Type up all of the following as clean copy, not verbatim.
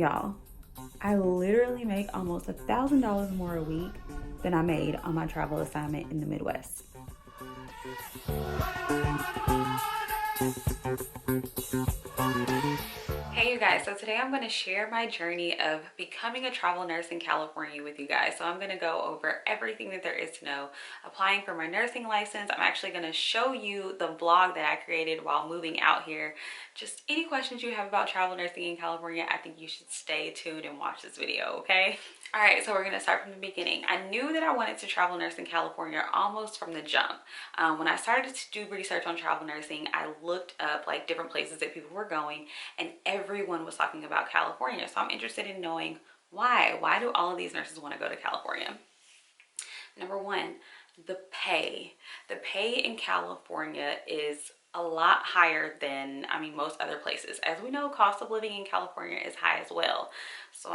Y'all, I literally make almost $1,000 more a week than I made on my travel assignment in the Midwest. Hey you guys, so today I'm going to share my journey of becoming a travel nurse in California with you guys. So I'm going to go over everything that there is to know applying for my nursing license. I'm actually going to show you the vlog that I created while moving out here. Just any questions you have about travel nursing in California, I think you should stay tuned and watch this video, okay? All right, so we're going to start from the beginning. I knew that I wanted to travel nurse in California almost from the jump. When I started to do research on travel nursing, I looked up like different places that people were going, and everyone was talking about California. So I'm interested in knowing why. Why do all of these nurses want to go to California? Number one, the pay. The pay in California is a lot higher than, most other places. As we know, cost of living in California is high as well. So,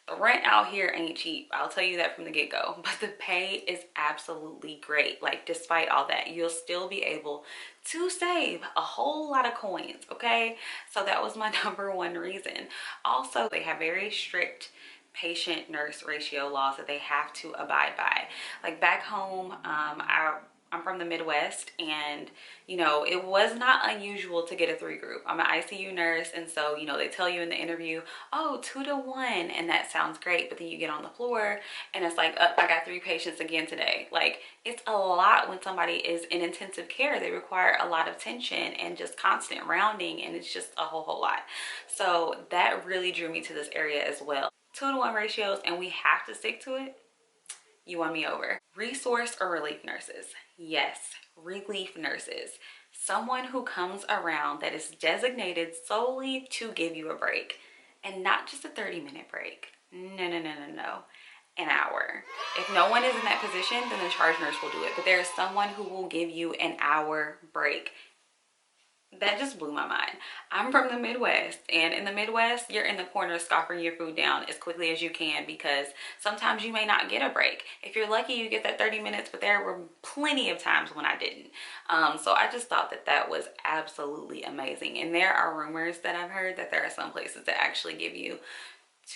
the rent out here ain't cheap. I'll tell you that from the get-go. But the pay is absolutely great. Like, despite all that, you'll still be able to save a whole lot of coins, okay? So that was my number one reason. Also, they have very strict patient nurse ratio laws that they have to abide by. Like back home, I'm from the Midwest, and it was not unusual to get a 3 group. I'm an ICU nurse, and so they tell you in the interview, oh, 2 to 1, and that sounds great, but then you get on the floor and it's like, oh, I got 3 patients again today. Like, it's a lot when somebody is in intensive care. They require a lot of attention and just constant rounding, and it's just a whole lot. So that really drew me to this area as well. 2 to 1 ratios, and we have to stick to it. You won me over. Resource or relief nurses? Yes, relief nurses. Someone who comes around that is designated solely to give you a break, and not just a 30-minute break. No. An hour. If no one is in that position, then the charge nurse will do it. But there is someone who will give you an hour break. That just blew my mind. I'm from the Midwest, and in the Midwest, you're in the corner scoffing your food down as quickly as you can, because sometimes you may not get a break. If you're lucky, you get that 30 minutes, but there were plenty of times when I didn't. So I just thought that that was absolutely amazing. And there are rumors that I've heard that there are some places that actually give you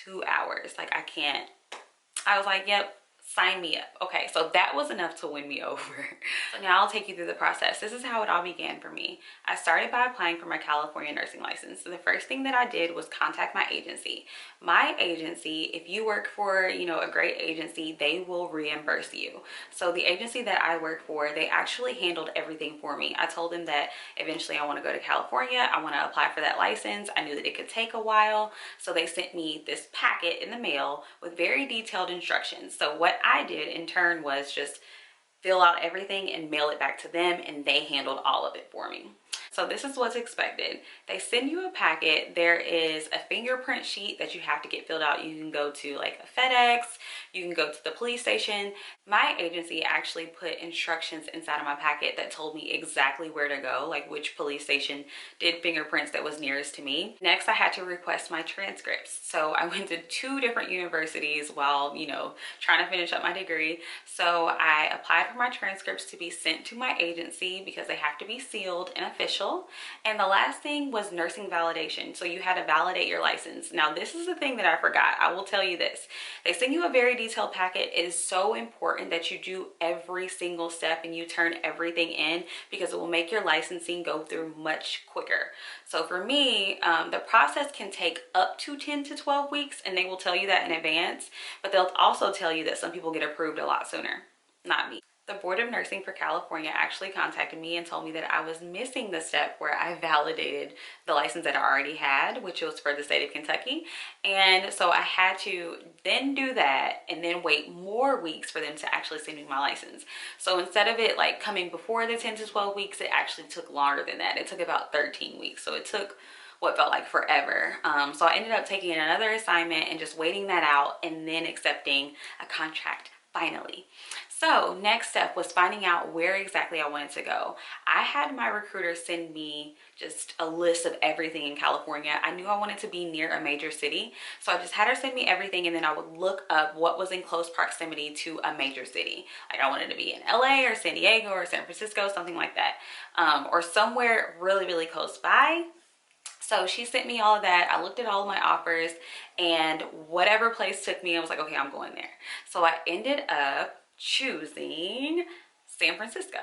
2 hours. Like, I was like, yep, sign me up. Okay, so that was enough to win me over. So now I'll take you through the process. This is how it all began for me. I started by applying for my California nursing license. So the first thing that I did was contact my agency. My agency, if you work for, a great agency, they will reimburse you. So the agency that I work for, they actually handled everything for me. I told them that eventually I want to go to California. I want to apply for that license. I knew that it could take a while. So they sent me this packet in the mail with very detailed instructions. So what I did in turn was just fill out everything and mail it back to them, and they handled all of it for me. So this is what's expected. They send you a packet. There is a fingerprint sheet that you have to get filled out. You can go to like a FedEx, you can go to the police station. My agency actually put instructions inside of my packet that told me exactly where to go, like which police station did fingerprints that was nearest to me. Next, I had to request my transcripts. So I went to 2 different universities while, trying to finish up my degree. So I applied for my transcripts to be sent to my agency because they have to be sealed and official. And the last thing was nursing validation. So you had to validate your license. Now, this is the thing that I forgot. I will tell you this. They send you a very detailed packet. It is so important that you do every single step and you turn everything in, because it will make your licensing go through much quicker. So for me, the process can take up to 10 to 12 weeks, and they will tell you that in advance, but they'll also tell you that some people get approved a lot sooner. Not me. The Board of Nursing for California actually contacted me and told me that I was missing the step where I validated the license that I already had, which was for the state of Kentucky. And so I had to then do that and then wait more weeks for them to actually send me my license. So instead of it like coming before the 10 to 12 weeks, it actually took longer than that. It took about 13 weeks. So it took what felt like forever. So I ended up taking another assignment and just waiting that out and then accepting a contract finally. So next step was finding out where exactly I wanted to go. I had my recruiter send me just a list of everything in California. I knew I wanted to be near a major city, so I just had her send me everything, and then I would look up what was in close proximity to a major city. Like, I wanted to be in LA or San Diego or San Francisco, something like that, or somewhere really, really close by. So she sent me all of that. I looked at all of my offers, and whatever place took me, I was like, okay, I'm going there. So I ended up choosing San Francisco.